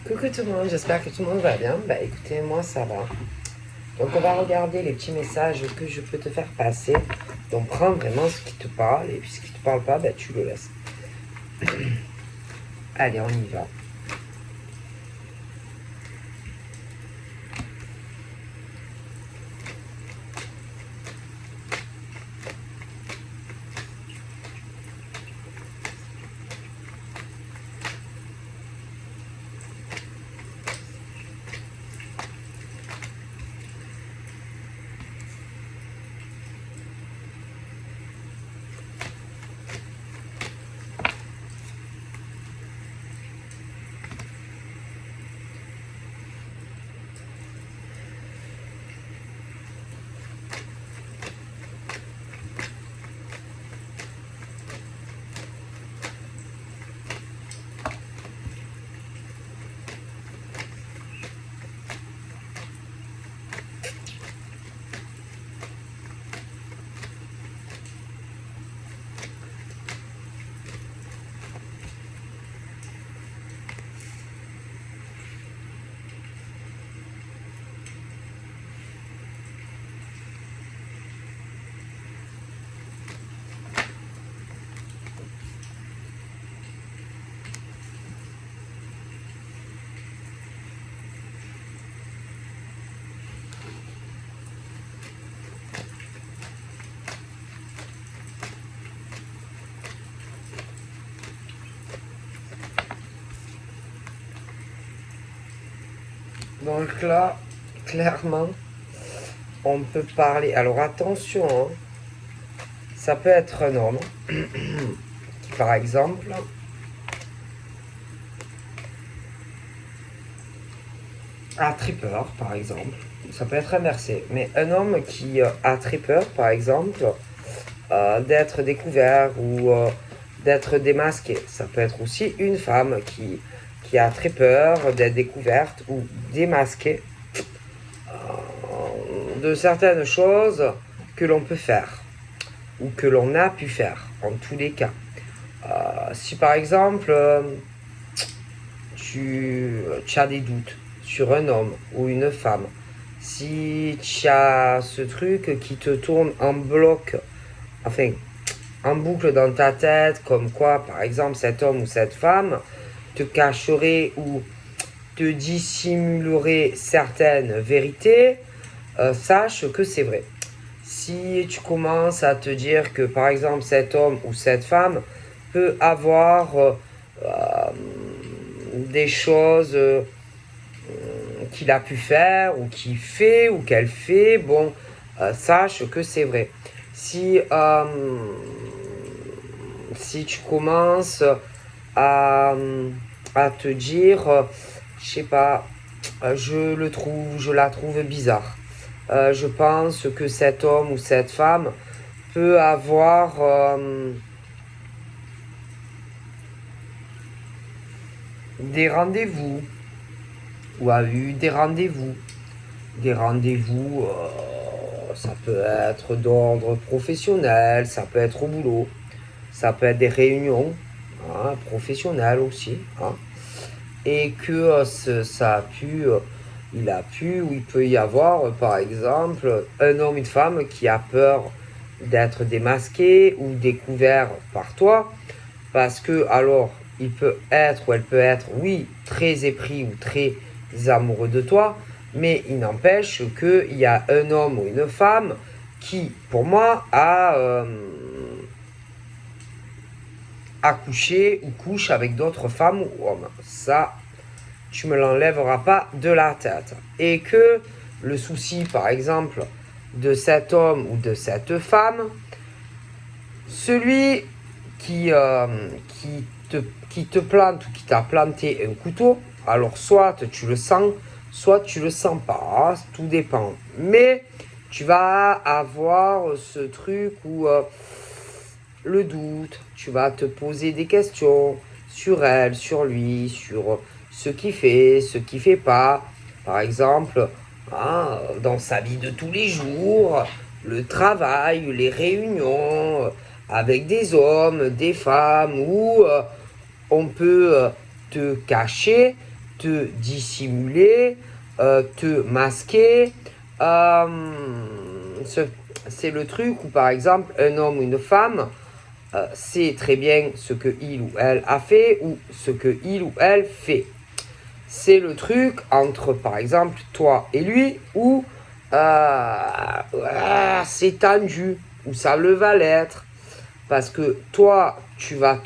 Coucou tout le monde, j'espère que tout le monde va bien. Bah écoutez, moi ça va. Donc on va regarder les petits messages que je peux te faire passer. Donc prends vraiment ce qui te parle et puis ce qui te parle pas, bah tu le laisses. Allez, on y va. Donc là, clairement, on peut parler. Alors attention, hein, ça peut être un homme qui par exemple a très peur, par exemple. Ça peut être inversé. Mais un homme qui a très peur, par exemple, d'être découvert ou d'être démasqué. Ça peut être aussi une femme qui a très peur d'être découverte ou démasquée de certaines choses que l'on peut faire ou que l'on a pu faire, en tous les cas. Si par exemple tu as des doutes sur un homme ou une femme, si tu as ce truc qui te tourne en bloc, enfin en boucle dans ta tête, comme quoi par exemple cet homme ou cette femme te cacherait ou te dissimulerait certaines vérités, sache que c'est vrai. Si tu commences à te dire que par exemple cet homme ou cette femme peut avoir des choses qu'il a pu faire ou qu'il fait ou qu'elle fait, bon, sache que c'est vrai. Si tu commences à, à te dire, je sais pas, je la trouve bizarre. Je pense que cet homme ou cette femme peut avoir des rendez-vous ou a eu des rendez-vous. Des rendez-vous, ça peut être d'ordre professionnel, ça peut être au boulot, ça peut être des réunions hein, professionnelles aussi. Hein, et que ça a pu, il a pu ou il peut y avoir par exemple un homme, une femme qui a peur d'être démasqué ou découvert par toi parce que alors il peut être ou elle peut être oui très épris ou très amoureux de toi mais il n'empêche qu'il y a un homme ou une femme qui pour moi a couché ou couche avec d'autres femmes ou hommes. Ça, tu me l'enlèveras pas de la tête. Et que le souci, par exemple, de cet homme ou de cette femme, celui qui te plante ou qui t'a planté un couteau, alors soit tu le sens, soit tu le sens pas, tout dépend. Mais tu vas avoir ce truc où le doute, tu vas te poser des questions sur elle, sur lui, sur ce qu'il fait, ce qu'il fait pas. Par exemple, hein, dans sa vie de tous les jours, le travail, les réunions avec des hommes, des femmes, où on peut te cacher te dissimuler, te masquer. C'est le truc où, par exemple, un homme ou une femme sait très bien ce que il ou elle a fait ou ce que il ou elle fait. C'est le truc entre, par exemple, toi et lui où c'est tendu, où ça le va l'être. Parce que toi, tu vas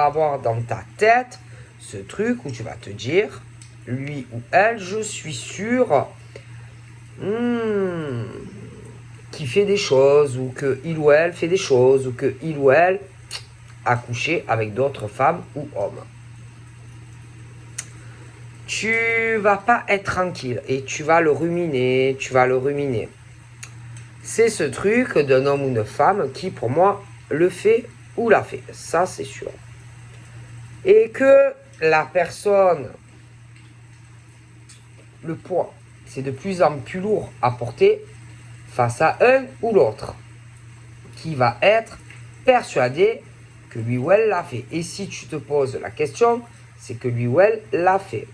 avoir dans ta tête ce truc où tu vas te dire, lui ou elle, je suis sûr qui fait des choses, ou que il ou elle fait des choses, ou que il ou elle a couché avec d'autres femmes ou hommes. Tu vas pas être tranquille et tu vas le ruminer, C'est ce truc d'un homme ou d'une femme qui, pour moi, le fait ou l'a fait. Ça, c'est sûr. Et que la personne, le poids, c'est de plus en plus lourd à porter face à un ou l'autre, qui va être persuadé que lui ou elle l'a fait. Et si tu te poses la question, c'est que lui ou elle l'a fait.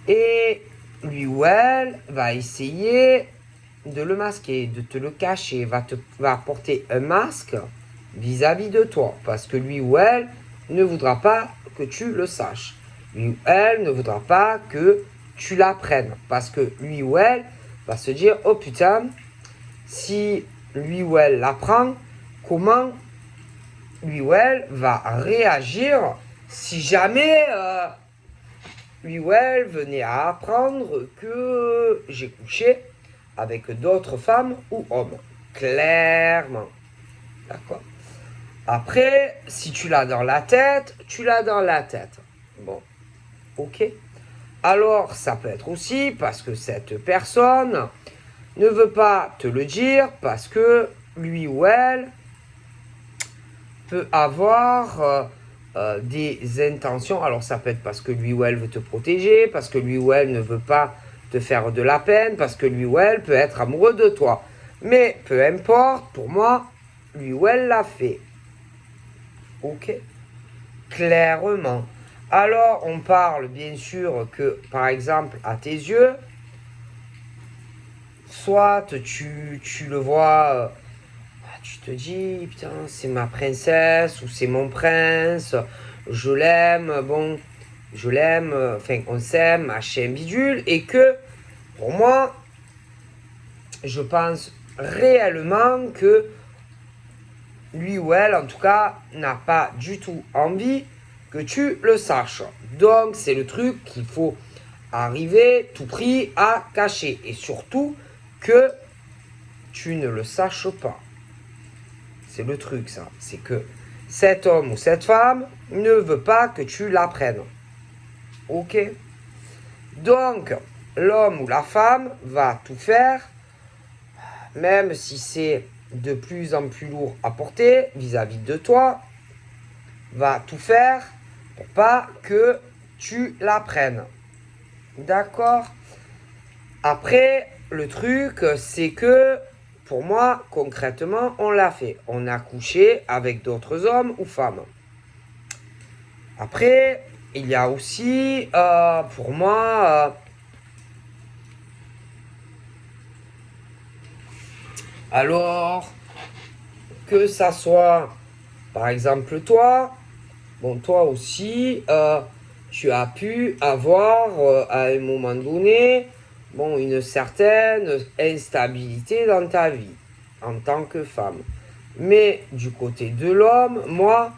Et lui ou elle va essayer de le masquer, de te le cacher, va porter un masque vis-à-vis de toi, parce que lui ou elle ne voudra pas que tu le saches. Lui ou elle ne voudra pas que tu l'apprennes, parce que lui ou elle va se dire, oh putain, si lui ou elle l'apprend, comment lui ou elle va réagir si jamais lui ou elle venait à apprendre que j'ai couché avec d'autres femmes ou hommes. Clairement. D'accord. Après, si tu l'as dans la tête, tu l'as dans la tête. Bon. Ok. Alors, ça peut être aussi parce que cette personne ne veut pas te le dire parce que lui ou elle peut avoir des intentions. Alors, ça peut être parce que lui ou elle veut te protéger, parce que lui ou elle ne veut pas te faire de la peine, parce que lui ou elle peut être amoureux de toi. Mais peu importe, pour moi, lui ou elle l'a fait. Ok. Clairement. Alors, on parle bien sûr que, par exemple, à tes yeux, soit tu le vois, tu te dis, putain, c'est ma princesse ou c'est mon prince, je l'aime, bon, je l'aime, enfin, on s'aime, machin bidule, et que, pour moi, je pense réellement que lui ou elle, en tout cas, n'a pas du tout envie que tu le saches. Donc, c'est le truc qu'il faut arriver tout prix à cacher. Et surtout, que tu ne le saches pas. C'est le truc, ça. C'est que cet homme ou cette femme ne veut pas que tu l'apprennes. Ok? Donc, l'homme ou la femme va tout faire, même si c'est de plus en plus lourd à porter vis-à-vis de toi, va tout faire pour pas que tu l'apprennes. D'accord? Après, le truc, c'est que pour moi, concrètement, on l'a fait. On a couché avec d'autres hommes ou femmes. Après, il y a aussi, pour moi, alors que ça soit, par exemple, toi, bon, toi aussi, tu as pu avoir à un moment donné, bon, une certaine instabilité dans ta vie en tant que femme. Mais du côté de l'homme, moi,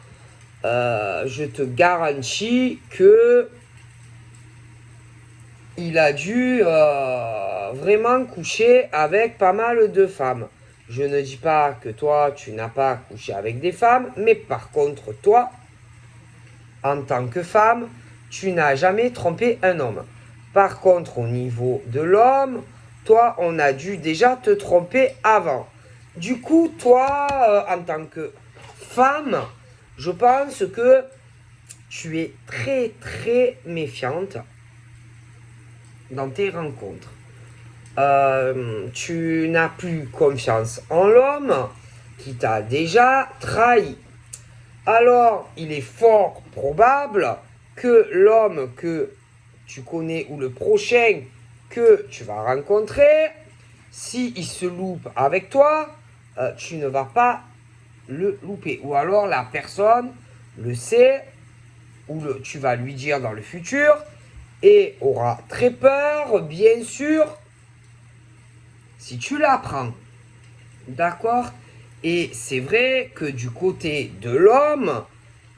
je te garantis que il a dû vraiment coucher avec pas mal de femmes. Je ne dis pas que toi, tu n'as pas couché avec des femmes, mais par contre, toi, en tant que femme, tu n'as jamais trompé un homme. Par contre, au niveau de l'homme, toi, on a dû déjà te tromper avant. Du coup, toi, en tant que femme, je pense que tu es très très méfiante dans tes rencontres. Tu n'as plus confiance en l'homme qui t'a déjà trahi. Alors, il est fort probable que l'homme que tu connais, ou le prochain que tu vas rencontrer, s'il se loupe avec toi, tu ne vas pas le louper. Ou alors la personne le sait, ou tu vas lui dire dans le futur, et aura très peur, bien sûr, si tu l'apprends. D'accord? Et c'est vrai que du côté de l'homme,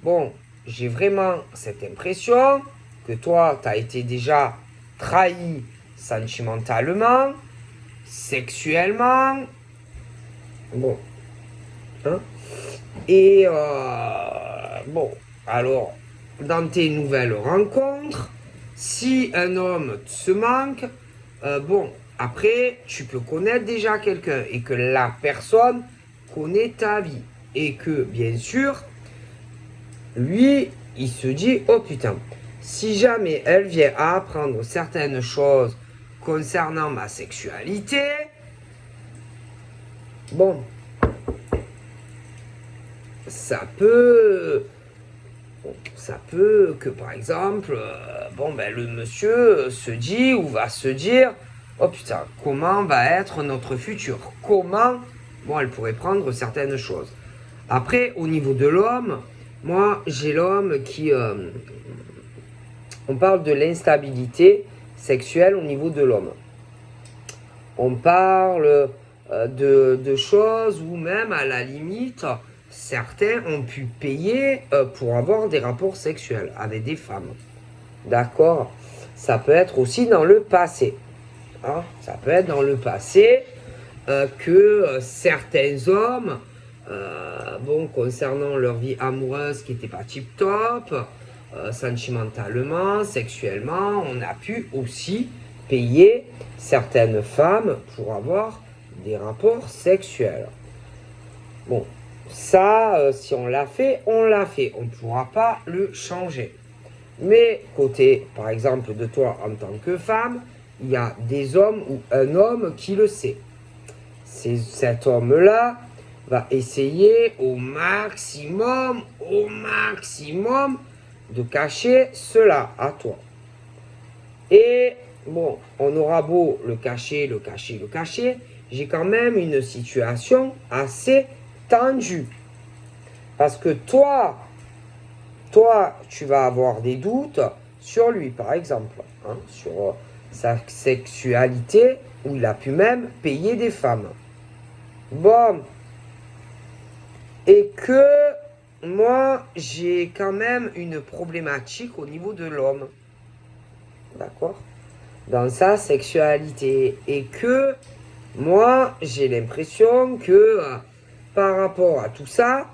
bon, j'ai vraiment cette impression que toi, tu as été déjà trahi sentimentalement, sexuellement. Bon. Hein? Et bon, alors, dans tes nouvelles rencontres, si un homme se manque, bon, après, tu peux connaître déjà quelqu'un et que la personne connaît ta vie. Et que, bien sûr, lui, il se dit, oh putain, si jamais elle vient à apprendre certaines choses concernant ma sexualité, bon, ça peut que par exemple, bon ben le monsieur se dit ou va se dire, oh putain, comment va être notre futur? Comment, bon, elle pourrait prendre certaines choses. Après, au niveau de l'homme, moi j'ai l'homme qui, on parle de l'instabilité sexuelle au niveau de l'homme. On parle de choses où même à la limite, certains ont pu payer pour avoir des rapports sexuels avec des femmes. D'accord? Ça peut être aussi dans le passé. Hein? Ça peut être dans le passé que certains hommes, bon, concernant leur vie amoureuse qui n'était pas tip-top, sentimentalement, sexuellement, on a pu aussi payer certaines femmes pour avoir des rapports sexuels. Bon, ça, si on l'a fait, on l'a fait. On ne pourra pas le changer. Mais côté, par exemple, de toi en tant que femme, il y a des hommes ou un homme qui le sait. Cet homme-là va essayer au maximum de cacher cela à toi. Et bon, on aura beau le cacher, j'ai quand même une situation assez tendue. Parce que toi, tu vas avoir des doutes sur lui, par exemple, hein, sur sa sexualité, où il a pu même payer des femmes. Bon, et que moi, j'ai quand même une problématique au niveau de l'homme, d'accord, dans sa sexualité, et que moi, j'ai l'impression que par rapport à tout ça,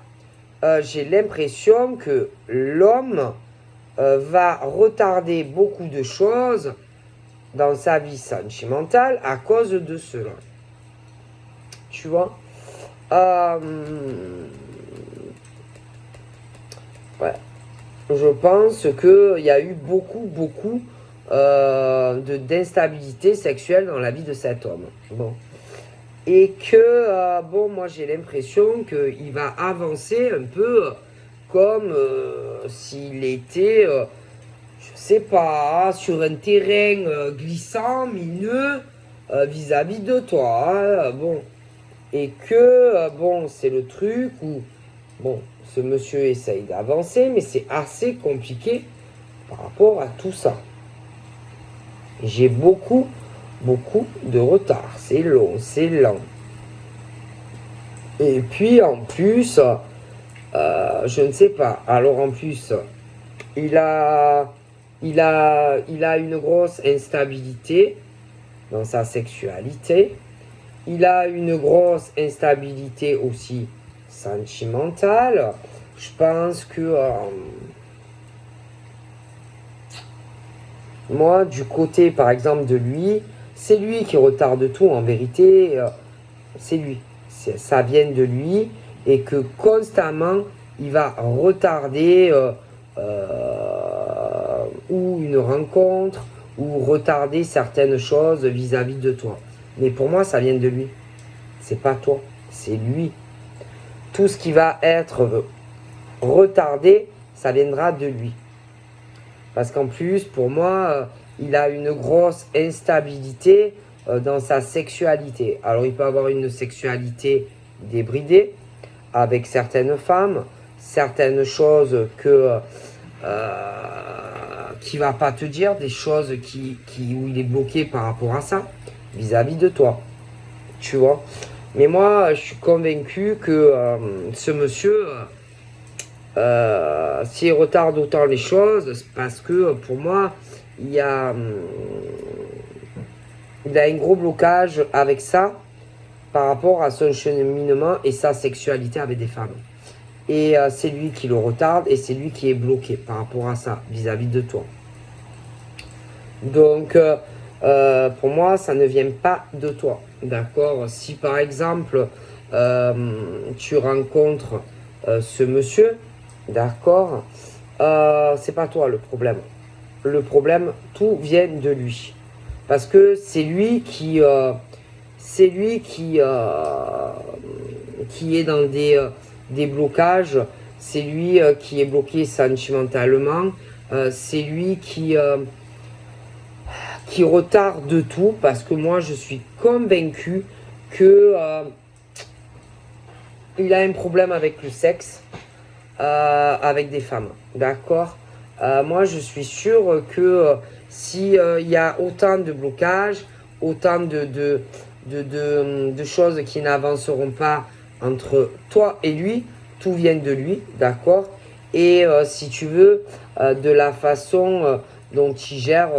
j'ai l'impression que l'homme va retarder beaucoup de choses dans sa vie sentimentale à cause de cela. Tu vois? Ouais. Je pense qu'il y a eu beaucoup d'instabilité sexuelle dans la vie de cet homme. Bon. Et que, bon, moi j'ai l'impression qu'il va avancer un peu comme s'il était, je sais pas, sur un terrain glissant, mineux, vis-à-vis de toi. Hein, bon. Et que, bon, c'est le truc où, bon, ce monsieur essaye d'avancer, mais c'est assez compliqué par rapport à tout ça. J'ai beaucoup de retard. C'est long, c'est lent. Et puis, en plus, je ne sais pas. Alors, en plus, il a une grosse instabilité dans sa sexualité. Il a une grosse instabilité aussi sentimentale. Je pense que moi, du côté par exemple de lui, c'est lui qui retarde tout en vérité. C'est lui. Ça vient de lui et que constamment il va retarder ou une rencontre ou retarder certaines choses vis-à-vis de toi. Mais pour moi, ça vient de lui. C'est pas toi, c'est lui. Tout ce qui va être retardé, ça viendra de lui. Parce qu'en plus, pour moi, il a une grosse instabilité dans sa sexualité. Alors, il peut avoir une sexualité débridée avec certaines femmes, certaines choses que qui va pas te dire, des choses où il est bloqué par rapport à ça, vis-à-vis de toi. Tu vois. Mais moi, je suis convaincu que ce monsieur, s'il retarde autant les choses, c'est parce que pour moi, il y a, il a un gros blocage avec ça par rapport à son cheminement et sa sexualité avec des femmes. Et c'est lui qui le retarde et c'est lui qui est bloqué par rapport à ça, vis-à-vis de toi. Donc, pour moi, ça ne vient pas de toi. D'accord? Si par exemple, tu rencontres ce monsieur, d'accord, c'est pas toi le problème. Le problème, tout vient de lui. Parce que c'est lui qui est dans des blocages, c'est lui qui est bloqué sentimentalement, c'est lui qui retarde tout, parce que moi je suis convaincu que il a un problème avec le sexe, avec des femmes, d'accord. Moi je suis sûr que si il y a autant de blocages, autant de choses qui n'avanceront pas entre toi et lui, tout vient de lui, d'accord. Et si tu veux, de la façon dont il gère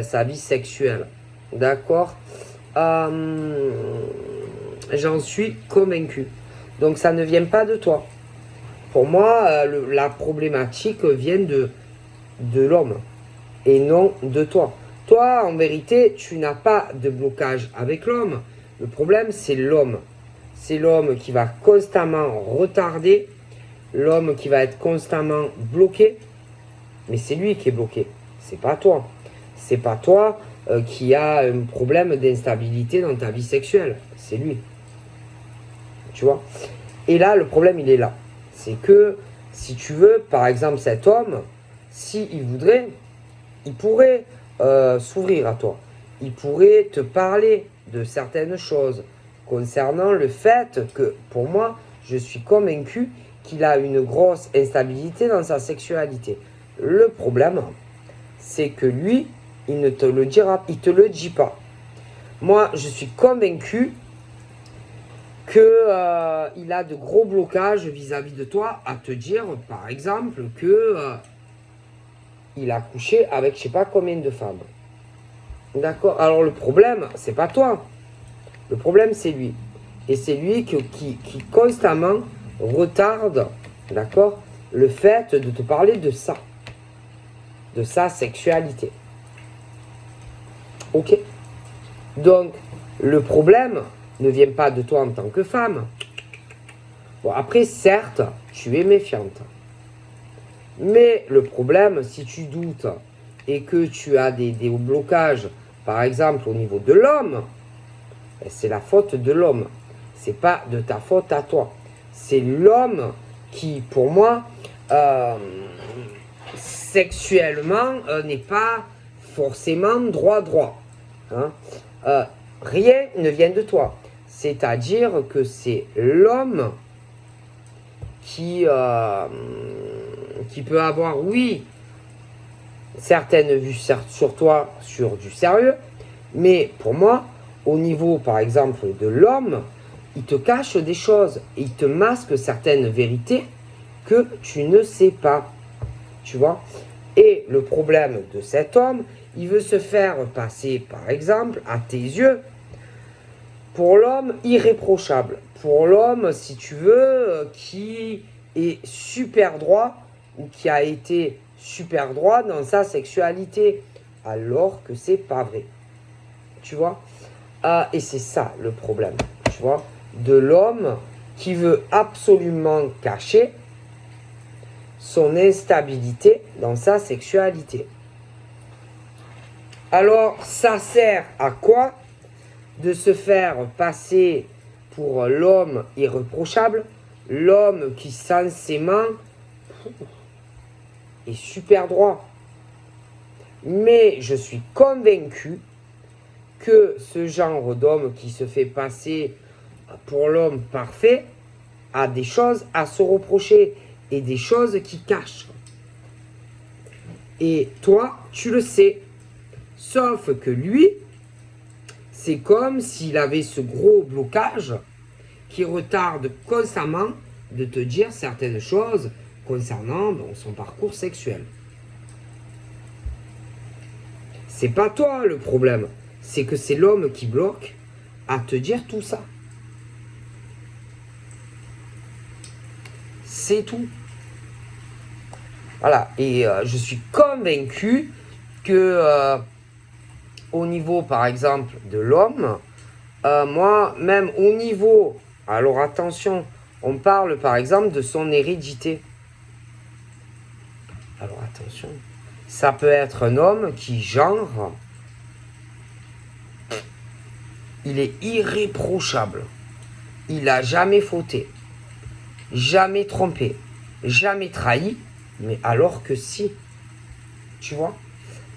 sa vie sexuelle, d'accord. J'en suis convaincu. Donc ça ne vient pas de toi. Pour moi, la problématique vient de l'homme et non de toi. Toi, en vérité, tu n'as pas de blocage avec l'homme. Le problème, c'est l'homme. C'est l'homme qui va constamment retarder, l'homme qui va être constamment bloqué, mais c'est lui qui est bloqué. C'est pas toi. C'est pas toi qui a un problème d'instabilité dans ta vie sexuelle. C'est lui. Tu vois? Et là, le problème, il est là. C'est que, si tu veux, par exemple, cet homme, s'il voudrait, il pourrait s'ouvrir à toi. Il pourrait te parler de certaines choses concernant le fait que, pour moi, je suis convaincu qu'il a une grosse instabilité dans sa sexualité. Le problème, c'est que lui, il ne te le dira, il te le dit pas. Moi, je suis convaincu que il a de gros blocages vis-à-vis de toi, à te dire, par exemple, que il a couché avec je sais pas combien de femmes. D'accord? Alors le problème, c'est pas toi. Le problème, c'est lui. Et c'est lui qui constamment retarde, d'accord, le fait de te parler de ça. De sa sexualité. Ok? Donc, le problème ne vient pas de toi en tant que femme. Bon, après, certes, tu es méfiante. Mais le problème, si tu doutes et que tu as des blocages, par exemple au niveau de l'homme, c'est la faute de l'homme. C'est pas de ta faute à toi. C'est l'homme qui, pour moi, sexuellement, n'est pas forcément droit. Hein. Rien ne vient de toi. C'est-à-dire que c'est l'homme qui peut avoir, oui, certaines vues sur toi, sur du sérieux, mais pour moi, au niveau, par exemple, de l'homme, il te cache des choses, il te masque certaines vérités que tu ne sais pas, tu vois. Et le problème de cet homme, il veut se faire passer, par exemple, à tes yeux, pour l'homme irréprochable, pour l'homme, si tu veux, qui est super droit, ou qui a été super droit dans sa sexualité, alors que c'est pas vrai. Tu vois? Et c'est ça le problème, tu vois, de l'homme qui veut absolument cacher son instabilité dans sa sexualité. Alors, ça sert à quoi de se faire passer pour l'homme irréprochable, l'homme qui censément est super droit, Mais je suis convaincu que ce genre d'homme qui se fait passer pour l'homme parfait a des choses à se reprocher et des choses qui cachent. Et toi, tu le sais. Sauf que lui, c'est comme s'il avait ce gros blocage qui retarde constamment de te dire certaines choses concernant son parcours sexuel. C'est pas toi le problème, c'est que c'est l'homme qui bloque à te dire tout ça. C'est tout. Voilà, et je suis convaincu que au niveau, par exemple, de l'homme, moi, même au niveau, alors attention, on parle par exemple de son hérédité. Alors attention, ça peut être un homme qui, genre, il est irréprochable. Il n'a jamais fauté, jamais trompé, jamais trahi, mais alors que si, tu vois.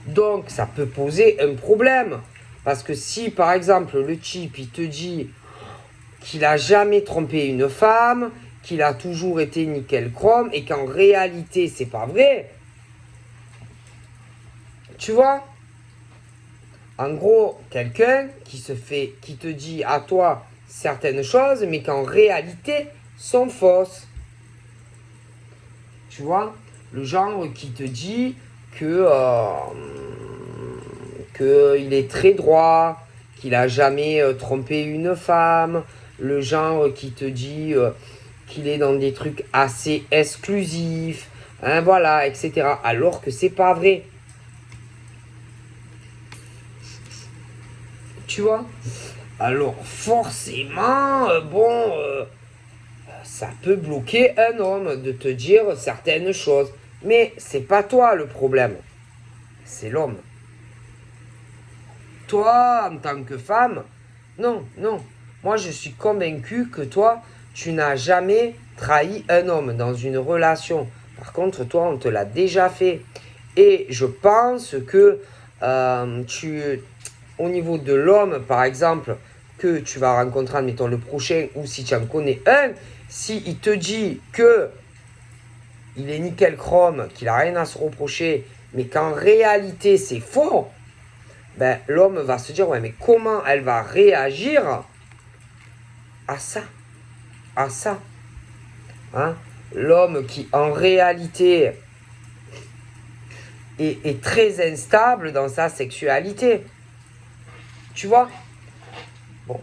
Donc ça peut poser un problème. Parce que si par exemple le type il te dit qu'il a jamais trompé une femme, qu'il a toujours été nickel chrome et qu'en réalité c'est pas vrai, tu vois, en gros quelqu'un qui te dit à toi certaines choses mais qu'en réalité sont fausses, tu vois, le genre qui te dit que qu'il est très droit, qu'il a jamais trompé une femme, le genre qui te dit qu'il est dans des trucs assez exclusifs, hein, voilà, etc. Alors que c'est pas vrai. Tu vois? Alors forcément, ça peut bloquer un homme de te dire certaines choses. Mais c'est pas toi le problème, c'est l'homme. Toi, en tant que femme, non. Moi, je suis convaincu que toi, tu n'as jamais trahi un homme dans une relation. Par contre, toi, on te l'a déjà fait. Et je pense que au niveau de l'homme, par exemple, que tu vas rencontrer, admettons, le prochain, ou si tu en connais un, s'il te dit que il est nickel chrome, qu'il n'a rien à se reprocher, mais qu'en réalité, c'est faux, ben, l'homme va se dire, ouais, mais comment elle va réagir à ça? Hein? L'homme qui, en réalité, est très instable dans sa sexualité. Tu vois? Bon.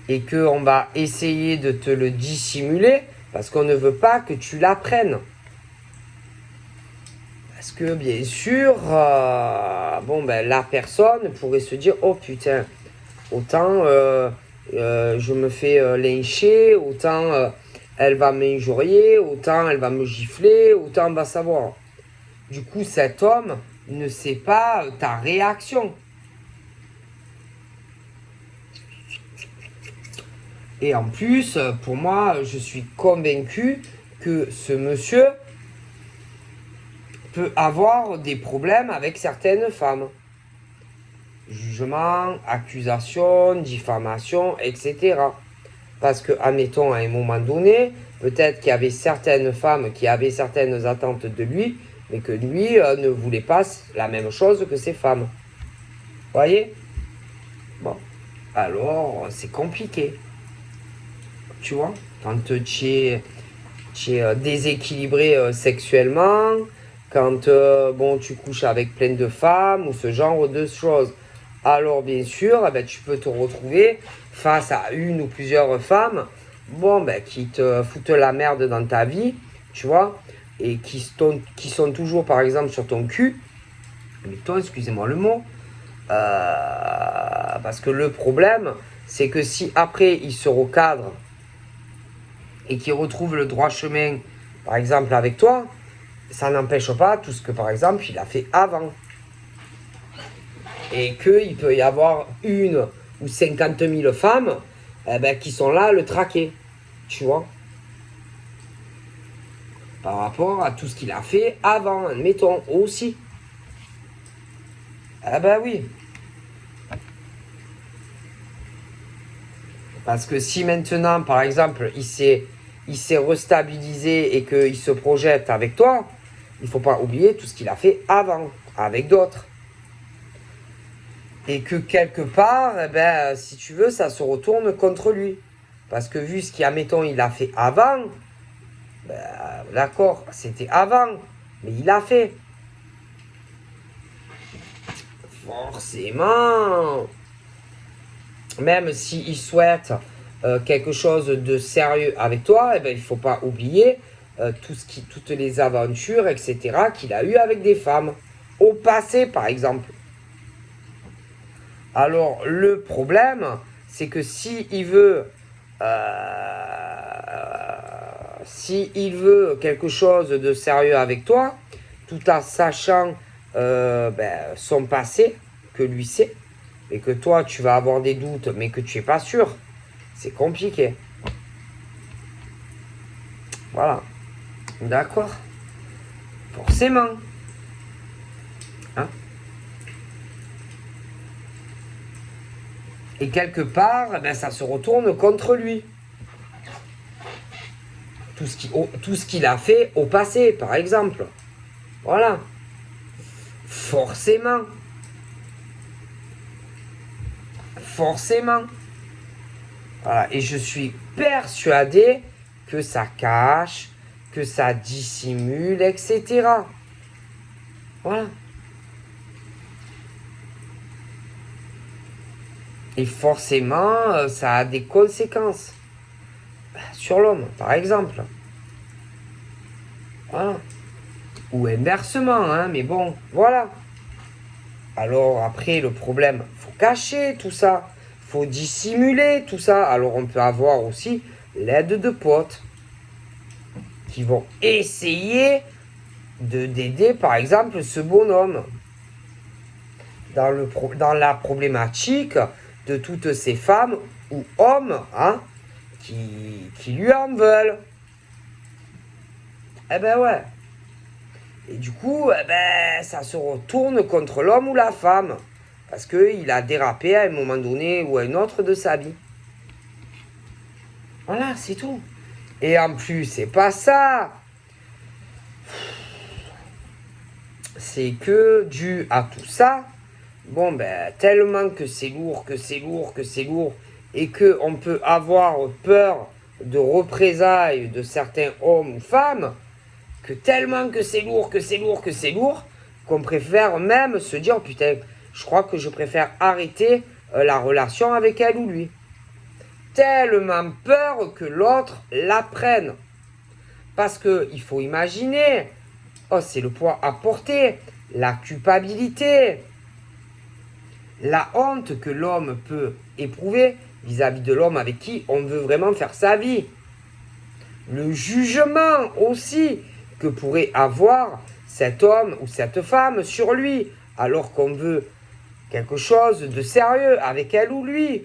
Et qu'on va essayer de te le dissimuler parce qu'on ne veut pas que tu l'apprennes. Parce que bien sûr, la personne pourrait se dire, oh putain, autant je me fais lyncher, autant elle va m'injurier, autant elle va me gifler, autant on va savoir. Du coup, cet homme ne sait pas ta réaction. Et en plus, pour moi, je suis convaincu que ce monsieur peut avoir des problèmes avec certaines femmes. Jugement, accusation, diffamation, etc. Parce que, admettons, à un moment donné, peut-être qu'il y avait certaines femmes qui avaient certaines attentes de lui, mais que lui ne voulait pas la même chose que ces femmes. Vous voyez? Bon. Alors, c'est compliqué. Tu vois? Quand tu es déséquilibré sexuellement, quand tu couches avec plein de femmes ou ce genre de choses. Alors bien sûr, tu peux te retrouver face à une ou plusieurs femmes qui te foutent la merde dans ta vie, tu vois, et qui sont toujours par exemple sur ton cul, mettons, excusez-moi le mot, parce que le problème, c'est que si après ils se recadrent et qu'ils retrouvent le droit chemin, par exemple avec toi, ça n'empêche pas tout ce que par exemple il a fait avant. Et qu'il peut y avoir une ou 50 000 femmes qui sont là à le traquer, tu vois. Par rapport à tout ce qu'il a fait avant, admettons, aussi. Ah bah oui. Parce que si maintenant, par exemple, il s'est restabilisé et qu'il se projette avec toi, il ne faut pas oublier tout ce qu'il a fait avant, avec d'autres. Et que quelque part, eh ben, si tu veux, ça se retourne contre lui. Parce que vu ce qu'il a, mettons, il a fait avant, ben, d'accord, c'était avant, mais il a fait. Forcément. Même s'il souhaite quelque chose de sérieux avec toi, eh ben, il ne faut pas oublier toutes les aventures, etc., qu'il a eues avec des femmes. Au passé, par exemple. Alors, le problème, c'est que s'il veut quelque chose de sérieux avec toi, tout en sachant son passé, que lui sait, et que toi, tu vas avoir des doutes, mais que tu n'es pas sûr, c'est compliqué. Voilà. D'accord. Forcément. Hein. Et quelque part, ben, ça se retourne contre lui. Tout ce qu'il a fait au passé, par exemple. Voilà. Forcément. Forcément. Voilà. Et je suis persuadé que ça cache, que ça dissimule, etc. Voilà. Et forcément, ça a des conséquences sur l'homme, par exemple. Voilà. Ou inversement, hein, mais bon, voilà. Alors après, le problème, faut cacher tout ça, faut dissimuler tout ça. Alors on peut avoir aussi l'aide de potes qui vont essayer d'aider, par exemple, ce bonhomme dans la problématique de toutes ces femmes ou hommes hein, qui lui en veulent. Eh ben ouais. Et du coup, eh ben, ça se retourne contre l'homme ou la femme. Parce qu'il a dérapé à un moment donné ou à un autre de sa vie. Voilà, c'est tout. Et en plus, c'est pas ça. C'est que dû à tout ça, bon ben, tellement que c'est lourd, que c'est lourd, que c'est lourd, et qu'on peut avoir peur de représailles de certains hommes ou femmes, que tellement que c'est lourd, que c'est lourd, que c'est lourd, qu'on préfère même se dire, putain, je crois que je préfère arrêter la relation avec elle ou lui. Tellement peur que l'autre la prenne. Parce qu'il faut imaginer, oh, c'est le poids à porter, la culpabilité, la honte que l'homme peut éprouver vis-à-vis de l'homme avec qui on veut vraiment faire sa vie. Le jugement aussi que pourrait avoir cet homme ou cette femme sur lui, alors qu'on veut quelque chose de sérieux avec elle ou lui.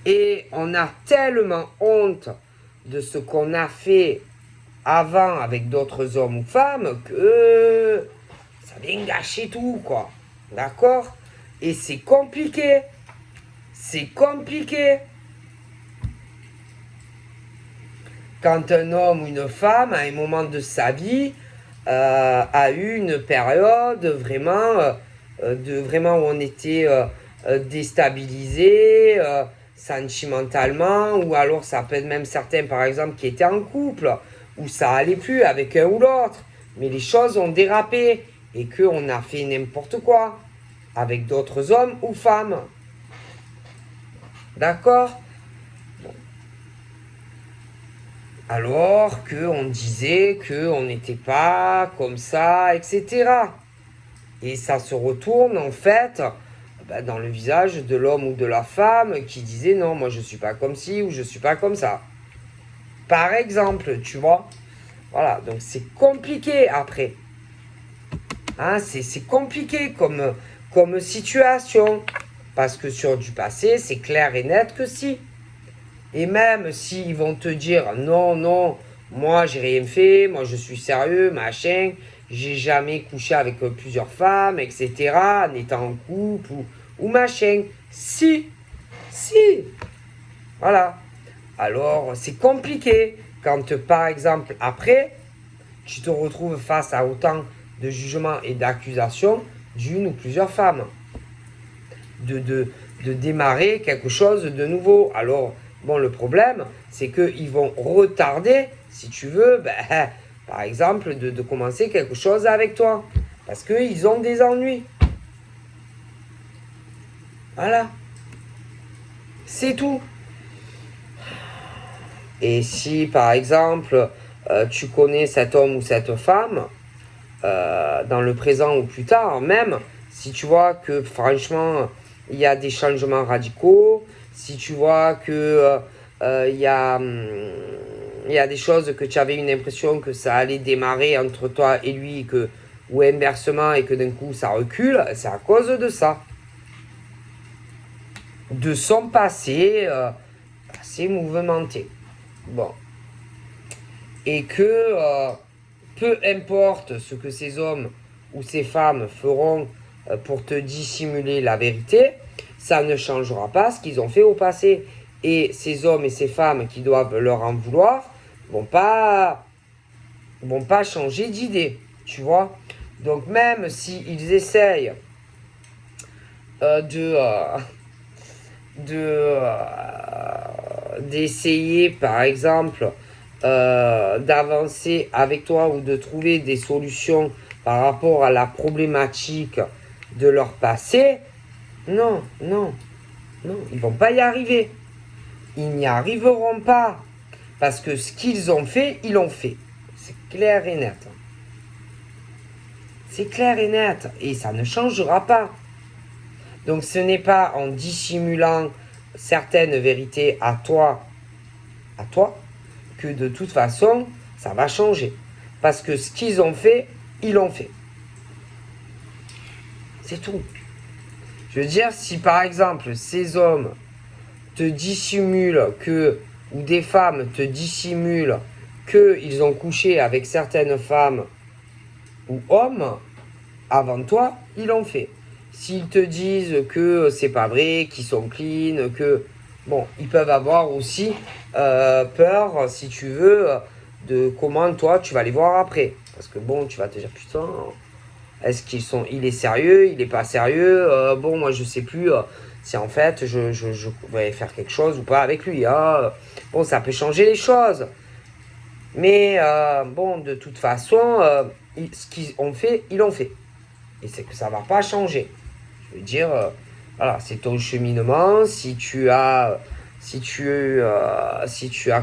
Et on a tellement honte de ce qu'on a fait avant avec d'autres hommes ou femmes que ça vient gâcher tout, quoi. D'accord? Et c'est compliqué. C'est compliqué. Quand un homme ou une femme, à un moment de sa vie, a eu une période vraiment où on était déstabilisé sentimentalement, ou alors ça peut être même certains, par exemple, qui étaient en couple, où ça allait plus avec un ou l'autre, mais les choses ont dérapé et qu'on a fait n'importe quoi avec d'autres hommes ou femmes. D'accord? Alors qu'on disait qu'on n'était pas comme ça, etc. Et ça se retourne en fait dans le visage de l'homme ou de la femme qui disait non, moi je suis pas comme ci ou je suis pas comme ça. Par exemple, tu vois. Voilà, donc c'est compliqué après. Hein, c'est compliqué comme situation. Parce que sur du passé, c'est clair et net que si. Et même s'ils vont te dire non, non, moi j'ai rien fait, moi je suis sérieux, machin, j'ai jamais couché avec plusieurs femmes, etc., en étant en couple ou machin. Si, voilà. Alors, c'est compliqué quand, par exemple, après, tu te retrouves face à autant de jugements et d'accusations d'une ou plusieurs femmes. De démarrer quelque chose de nouveau. Alors, bon, le problème, c'est qu'ils vont retarder, si tu veux, par exemple, de commencer quelque chose avec toi. Parce qu'ils ont des ennuis. Voilà. C'est tout. Et si, par exemple, tu connais cet homme ou cette femme, dans le présent ou plus tard, même si tu vois que franchement, il y a des changements radicaux, si tu vois que il y a des choses que tu avais une impression que ça allait démarrer entre toi et lui, ou inversement, et que d'un coup ça recule, c'est à cause de ça. De son passé assez mouvementé. Bon. Et que peu importe ce que ces hommes ou ces femmes feront pour te dissimuler la vérité, ça ne changera pas ce qu'ils ont fait au passé. Et ces hommes et ces femmes qui doivent leur en vouloir vont pas changer d'idée, tu vois. Donc même s'ils essayent d'essayer par exemple d'avancer avec toi ou de trouver des solutions par rapport à la problématique de leur passé, non, ils vont pas y arriver. Ils n'y arriveront pas. Parce que ce qu'ils ont fait, ils l'ont fait. C'est clair et net. C'est clair et net. Et ça ne changera pas. Donc ce n'est pas en dissimulant certaines vérités à toi, que de toute façon, ça va changer. Parce que ce qu'ils ont fait, ils l'ont fait. C'est tout. Je veux dire, si par exemple, ces hommes te dissimulent ou des femmes te dissimulent qu'ils ont couché avec certaines femmes ou hommes, avant toi, ils l'ont fait. S'ils te disent que c'est pas vrai, qu'ils sont clean, bon, ils peuvent avoir aussi peur, si tu veux, de comment toi tu vas les voir après. Parce que bon, tu vas te dire putain, il est sérieux, il est pas sérieux. Bon, moi je sais plus si en fait je vais faire quelque chose ou pas avec lui. Hein. Bon, ça peut changer les choses. Mais bon, de toute façon, ce qu'ils ont fait, ils l'ont fait. Et c'est que ça va pas changer. Je veux dire, voilà, c'est ton cheminement. Si tu as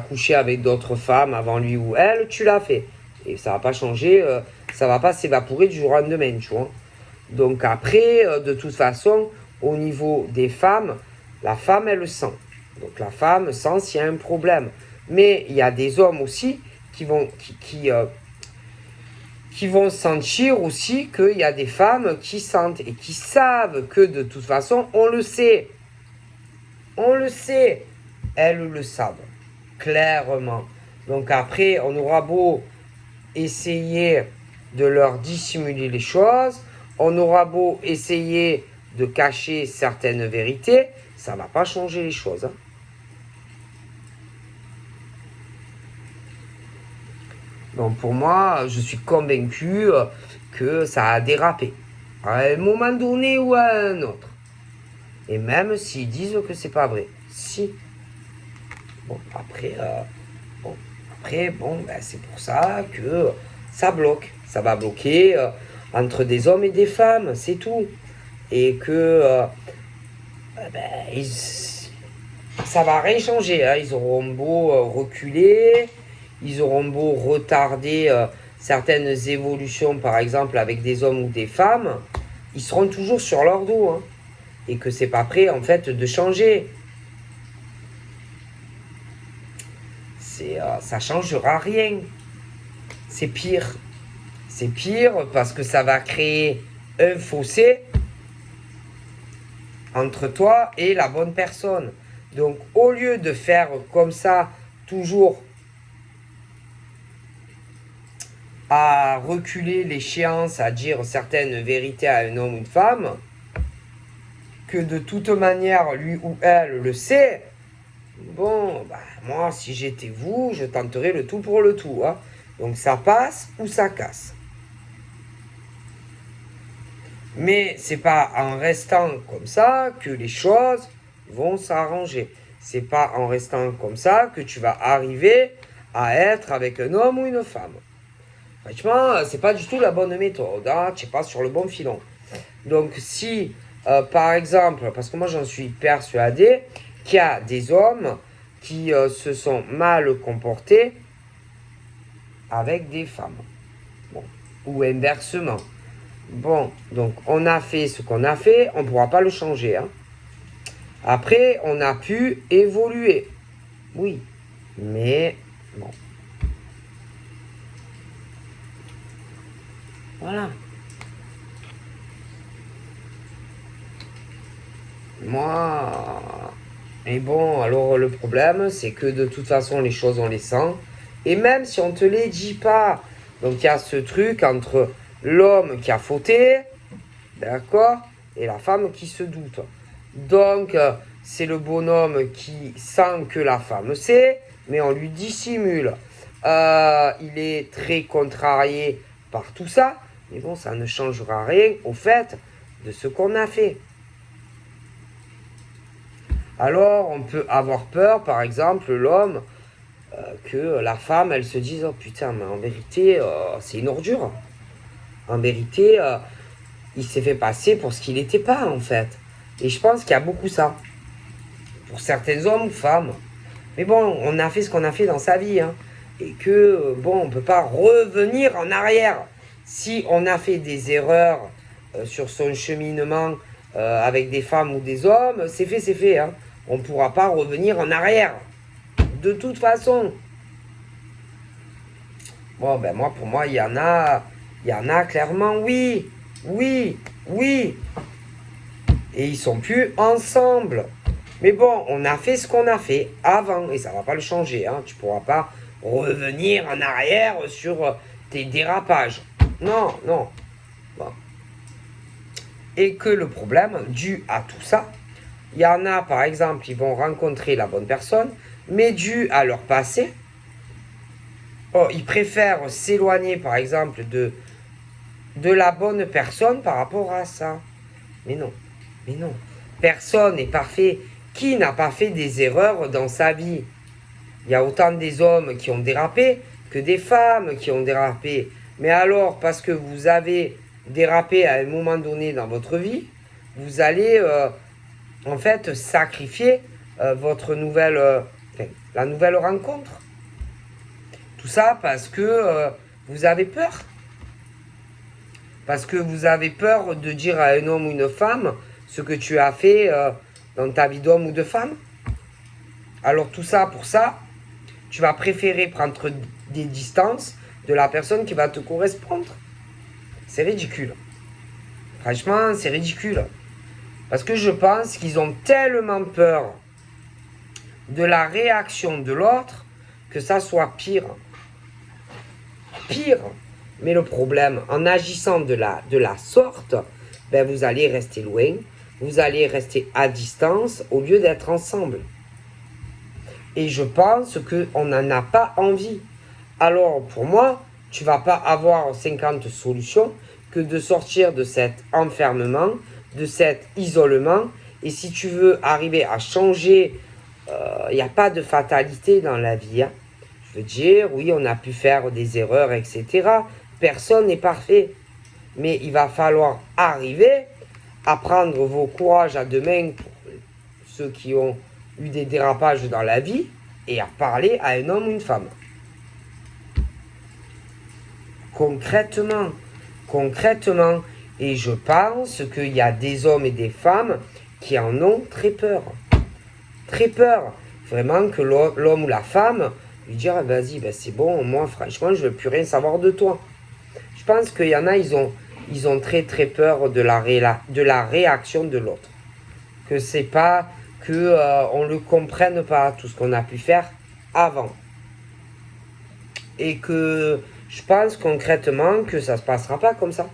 couché avec d'autres femmes avant lui ou elle, tu l'as fait. Et ça va pas changer, ça va pas s'évaporer du jour au lendemain, tu vois. Donc après, de toute façon, au niveau des femmes, la femme, elle le sent. Donc la femme sent s'il y a un problème. Mais il y a des hommes aussi qui vont sentir aussi qu'il y a des femmes qui sentent et qui savent que de toute façon, on le sait. On le sait. Elles le savent. Clairement. Donc après, on aura beau essayer de leur dissimuler les choses, on aura beau essayer de cacher certaines vérités, ça ne va pas changer les choses. Hein. Donc pour moi, je suis convaincu que ça a dérapé. À un moment donné ou à un autre. Et même s'ils disent que c'est pas vrai. Si. Bon, après, c'est pour ça que ça bloque. Ça va bloquer entre des hommes et des femmes, c'est tout. Et que ça va rien changer. Hein. Ils auront beau reculer, ils auront beau retarder certaines évolutions, par exemple avec des hommes ou des femmes, ils seront toujours sur leur dos. Hein. Et que c'est pas prêt en fait de changer. Ça changera rien. C'est pire. C'est pire parce que ça va créer un fossé entre toi et la bonne personne. Donc au lieu de faire comme ça toujours à reculer l'échéance, à dire certaines vérités à un homme ou une femme, que de toute manière, lui ou elle le sait, bon, bah, moi, si j'étais vous, je tenterais le tout pour le tout. Hein. Donc ça passe ou ça casse. Mais c'est pas en restant comme ça que les choses vont s'arranger. C'est pas en restant comme ça que tu vas arriver à être avec un homme ou une femme. Franchement, c'est pas du tout la bonne méthode. Hein. Tu n'es pas sur le bon filon. Donc si, par exemple, parce que moi j'en suis persuadé qu'il y a des hommes qui se sont mal comportés avec des femmes. Bon. Ou inversement. Bon, donc on a fait ce qu'on a fait, on ne pourra pas le changer. Hein. Après, on a pu évoluer. Oui, mais bon. Voilà. Moi... Et bon, alors le problème, c'est que de toute façon, les choses, on les sent. Et même si on ne te les dit pas. Donc il y a ce truc entre l'homme qui a fauté, d'accord, et la femme qui se doute. Donc, c'est le bonhomme qui sent que la femme sait, mais on lui dissimule. Il est très contrarié par tout ça, mais bon, ça ne changera rien au fait de ce qu'on a fait. Alors, on peut avoir peur, par exemple, l'homme, que la femme, elle se dise, oh putain, mais en vérité, c'est une ordure. En vérité, il s'est fait passer pour ce qu'il n'était pas, en fait. Et je pense qu'il y a beaucoup ça. Pour certains hommes ou femmes. Mais bon, on a fait ce qu'on a fait dans sa vie. Hein. Et que, bon, on ne peut pas revenir en arrière. Si on a fait des erreurs sur son cheminement avec des femmes ou des hommes, c'est fait, c'est fait. Hein. On ne pourra pas revenir en arrière. De toute façon. Bon, ben moi, pour moi, il y en a clairement, oui. Oui, oui. Et ils sont plus ensemble. Mais bon, on a fait ce qu'on a fait avant et ça va pas le changer. Hein. Tu pourras pas revenir en arrière sur tes dérapages. Non, non. Bon. Et que le problème, dû à tout ça, il y en a par exemple, ils vont rencontrer la bonne personne, mais dû à leur passé, ils préfèrent s'éloigner par exemple de la bonne personne par rapport à ça. Mais non, mais non. Personne n'est parfait. Qui n'a pas fait des erreurs dans sa vie? Il y a autant des hommes qui ont dérapé que des femmes qui ont dérapé. Mais alors, parce que vous avez dérapé à un moment donné dans votre vie, vous allez en fait sacrifier votre nouvelle, la nouvelle rencontre. Tout ça parce que vous avez peur. Parce que vous avez peur de dire à un homme ou une femme ce que tu as fait dans ta vie d'homme ou de femme. Alors tout ça, pour ça, tu vas préférer prendre des distances de la personne qui va te correspondre. C'est ridicule. Franchement, c'est ridicule. Parce que je pense qu'ils ont tellement peur de la réaction de l'autre que ça soit pire. Pire. Mais le problème, en agissant de la sorte, ben vous allez rester loin, vous allez rester à distance au lieu d'être ensemble. Et je pense qu'on n'en a pas envie. Alors pour moi, tu ne vas pas avoir 50 solutions que de sortir de cet enfermement, de cet isolement. Et si tu veux arriver à changer, il n'y a pas de fatalité dans la vie. Hein. Je veux dire, oui, on a pu faire des erreurs, etc. Personne n'est parfait. Mais il va falloir arriver à prendre vos courages à deux mains pour ceux qui ont eu des dérapages dans la vie et à parler à un homme ou une femme. Concrètement. Et je pense qu'il y a des hommes et des femmes qui en ont très peur. Très peur. Vraiment que l'homme ou la femme lui dire ah, vas-y, ben c'est bon, moi franchement je ne veux plus rien savoir de toi. Je pense qu'il y en a, ils ont très très peur de la réaction de l'autre. Que c'est pas que on ne le comprenne pas tout ce qu'on a pu faire avant. Et que Je pense concrètement que ça se passera pas comme ça.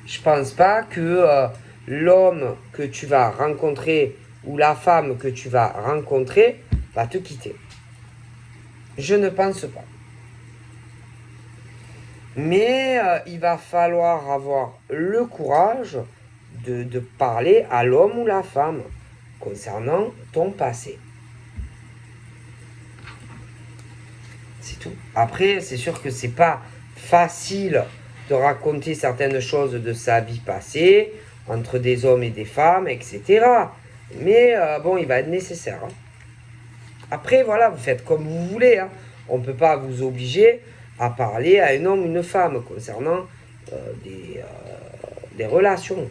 Je pense pas que l'homme que tu vas rencontrer ou la femme que tu vas rencontrer va te quitter. Je ne pense pas. Mais il va falloir avoir le courage de parler à l'homme ou la femme concernant ton passé. C'est tout. Après, c'est sûr que c'est pas facile de raconter certaines choses de sa vie passée, entre des hommes et des femmes, etc. Mais bon, il va être nécessaire. Hein. Après, voilà, vous faites comme vous voulez. Hein. On ne peut pas vous obliger à parler à un homme ou une femme concernant des relations.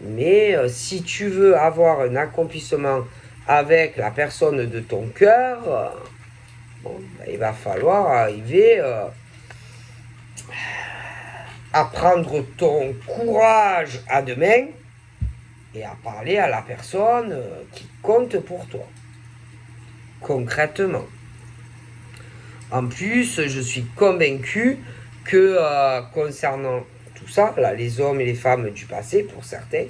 Mais si tu veux avoir un accomplissement avec la personne de ton cœur, bon, ben, il va falloir arriver à prendre ton courage à deux mains et à parler à la personne qui compte pour toi. Concrètement. En plus, je suis convaincu que concernant tout ça, là, les hommes et les femmes du passé, pour certains,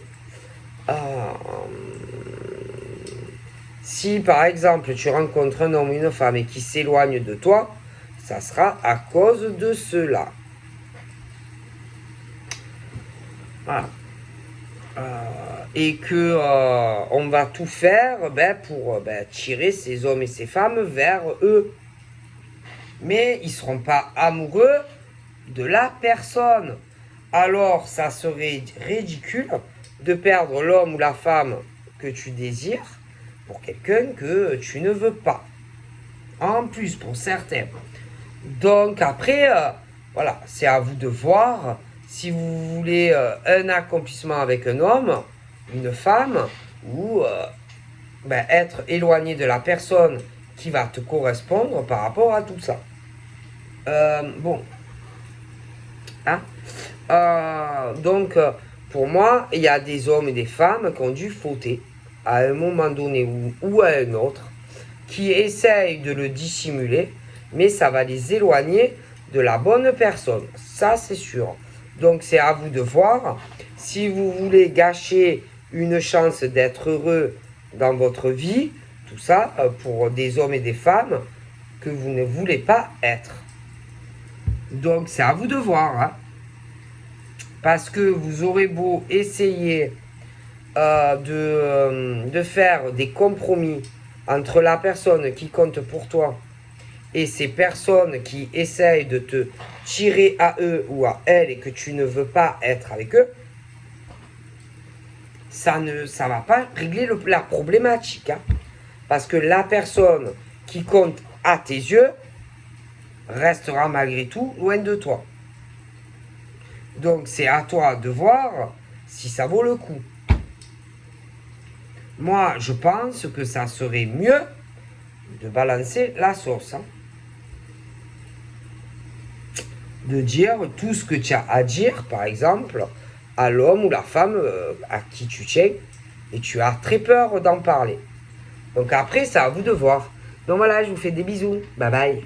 si par exemple tu rencontres un homme ou une femme et qui s'éloigne de toi, ça sera à cause de cela. Voilà. Et que on va tout faire pour tirer ces hommes et ces femmes vers eux. Mais ils ne seront pas amoureux de la personne. Alors ça serait ridicule de perdre l'homme ou la femme que tu désires pour quelqu'un que tu ne veux pas. En plus, pour certains. Donc après, voilà, c'est à vous de voir si vous voulez un accomplissement avec un homme, une femme, ou être éloigné de la personne qui va te correspondre par rapport à tout ça. Bon. Hein? Donc, pour moi, il y a des hommes et des femmes qui ont dû fauter à un moment donné ou à un autre, qui essayent de le dissimuler, mais ça va les éloigner de la bonne personne. Ça, c'est sûr. Donc, c'est à vous de voir. Si vous voulez gâcher une chance d'être heureux dans votre vie, tout ça, pour des hommes et des femmes que vous ne voulez pas être. Donc, c'est à vous de voir. Hein. Parce que vous aurez beau essayer de faire des compromis entre la personne qui compte pour toi et ces personnes qui essayent de te tirer à eux ou à elles et que tu ne veux pas être avec eux, ça ne va pas régler la problématique. Hein. Parce que la personne qui compte à tes yeux restera malgré tout loin de toi. Donc c'est à toi de voir si ça vaut le coup. Moi, je pense que ça serait mieux de balancer la sauce. Hein. De dire tout ce que tu as à dire, par exemple, à l'homme ou la femme à qui tu tiens, et tu as très peur d'en parler. Donc après, c'est à vous de voir. Donc voilà, je vous fais des bisous. Bye bye.